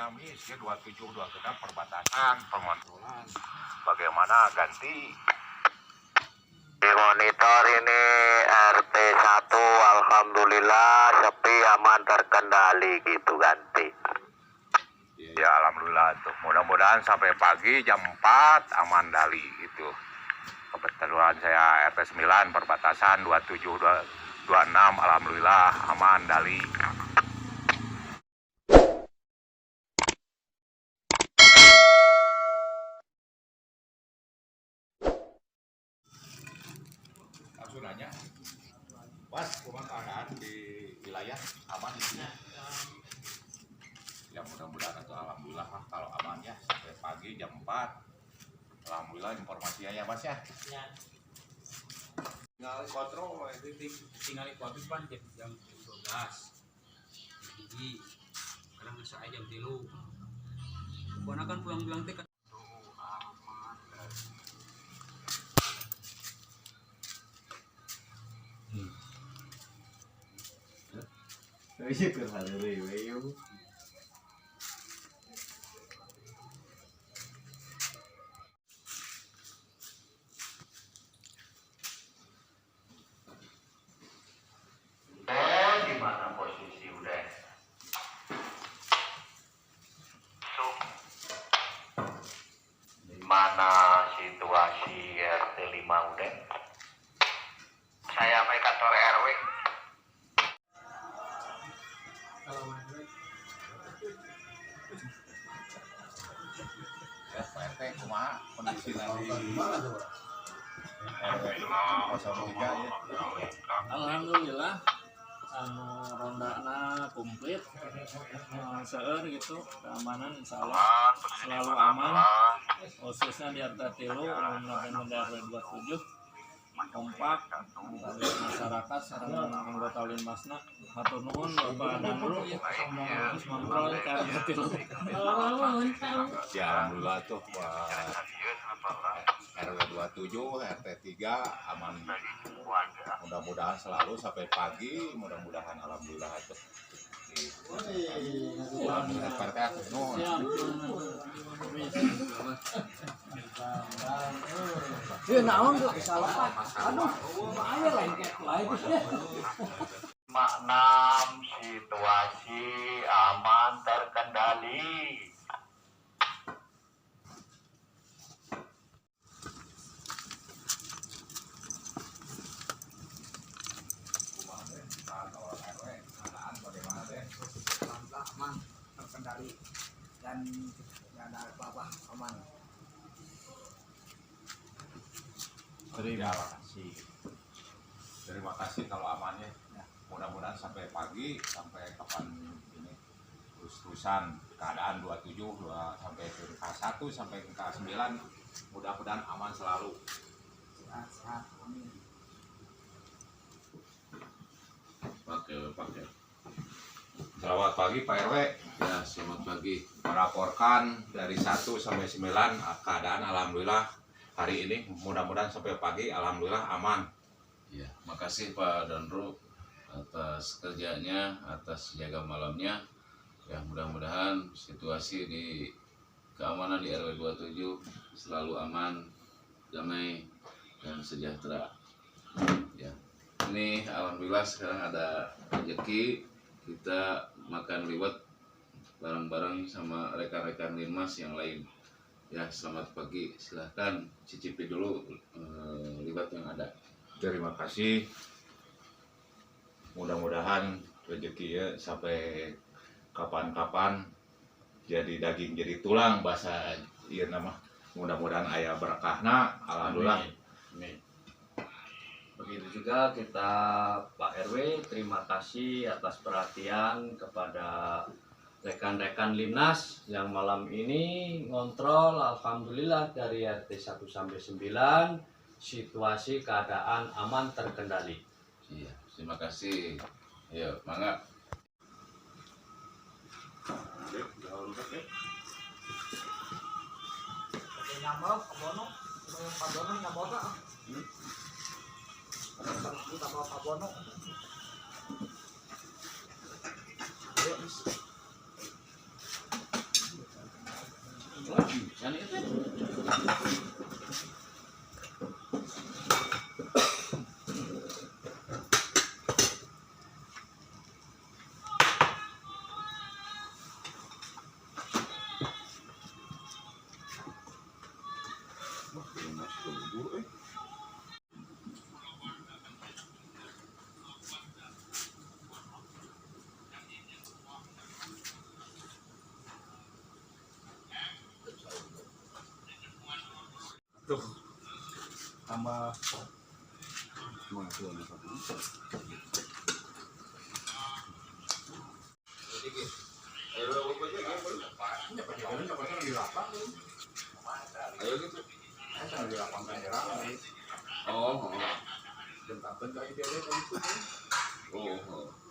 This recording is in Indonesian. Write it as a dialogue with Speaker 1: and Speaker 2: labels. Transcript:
Speaker 1: dinamis ya 27 26 perbatasan pemontoran. Bagaimana ganti? Di monitor ini RT 1 alhamdulillah sepi aman terkendali gitu ganti. Ya alhamdulillah tuh. Mudah-mudahan sampai pagi jam 4 aman Dali gitu. Kebetulan saya RT 9 perbatasan 27 26 alhamdulillah aman Dali. Langsung nanya, Mas, kumaha keadaan di wilayah aman di sini? Ya mudah-mudahan atau alhamdulillah lah kalau aman ya sampai pagi jam 4. Alhamdulillah informasinya ya Mas ya.
Speaker 2: Ya.
Speaker 1: Tinggal kontrol
Speaker 2: Tinggal habis pan jam 12. Jadi kadang saya jam 3. Pokoknya kan pulang-pulang teh
Speaker 3: Iya ke halere we yo.
Speaker 1: Di mana posisi udah? Di mana situasi RT 5 udah? Saya sampai kantor RW. Ya Pak RT kumaha kondisi nanti RW 03 ya.
Speaker 4: Alhamdulillah rondana komplit seueur gitu keamanan insyaallah selalu aman khususnya di RT 3 umum RW 27 kompak masyarakat sareng anggota Linmasna hatur nuhun Bapak Danru kontrol ke RT 3.
Speaker 1: Ya alhamdulillah tuh RW 27 RT 3 aman, mudah-mudahan selalu sampai pagi, mudah-mudahan alhamdulillah itu maknam situasi aman terkendali.
Speaker 2: aman terkendali dan tidak ada apa-apa aman.
Speaker 1: Terima kasih. Terima kasih kalau aman ya. Mudah-mudahan sampai pagi, sampai kapan ini terus-terusan keadaan 27 sampai ke K1 sampai ke K9 mudah-mudahan aman selalu.
Speaker 2: Sehat-sehat. Amin.
Speaker 1: Pakai. Selamat pagi Pak RW.
Speaker 5: Ya, selamat pagi.
Speaker 1: Melaporkan dari 1 sampai 9 keadaan alhamdulillah hari ini mudah-mudahan sampai pagi alhamdulillah aman.
Speaker 5: Ya, makasih Pak Danru atas kerjanya, atas jaga malamnya. Ya, mudah-mudahan situasi di keamanan di RW 27 selalu aman, damai dan sejahtera. Ya. Ini alhamdulillah sekarang ada rezeki kita makan liwet bareng-bareng sama rekan-rekan Linmas yang lain. Ya, selamat pagi. Silahkan cicipi dulu liwet yang ada.
Speaker 1: Terima kasih. Mudah-mudahan rezeki ya sampai kapan-kapan jadi daging jadi tulang bahasa ieu nama. Mudah-mudahan aya berkahna alhamdulillah.
Speaker 3: Amin. Begitu juga kita Pak RW, terima kasih atas perhatian kepada rekan-rekan Linmas yang malam ini ngontrol alhamdulillah dari RT 1 sampai 9 situasi keadaan aman terkendali.
Speaker 5: Iya, terima kasih. Ayo, mangga.
Speaker 2: Nyambal, kabono, kabono nyambal tak? Kita bawa kabono. Ayo, tuh tambah
Speaker 5: Ayo gitu. Oh, oh. Oh, oh.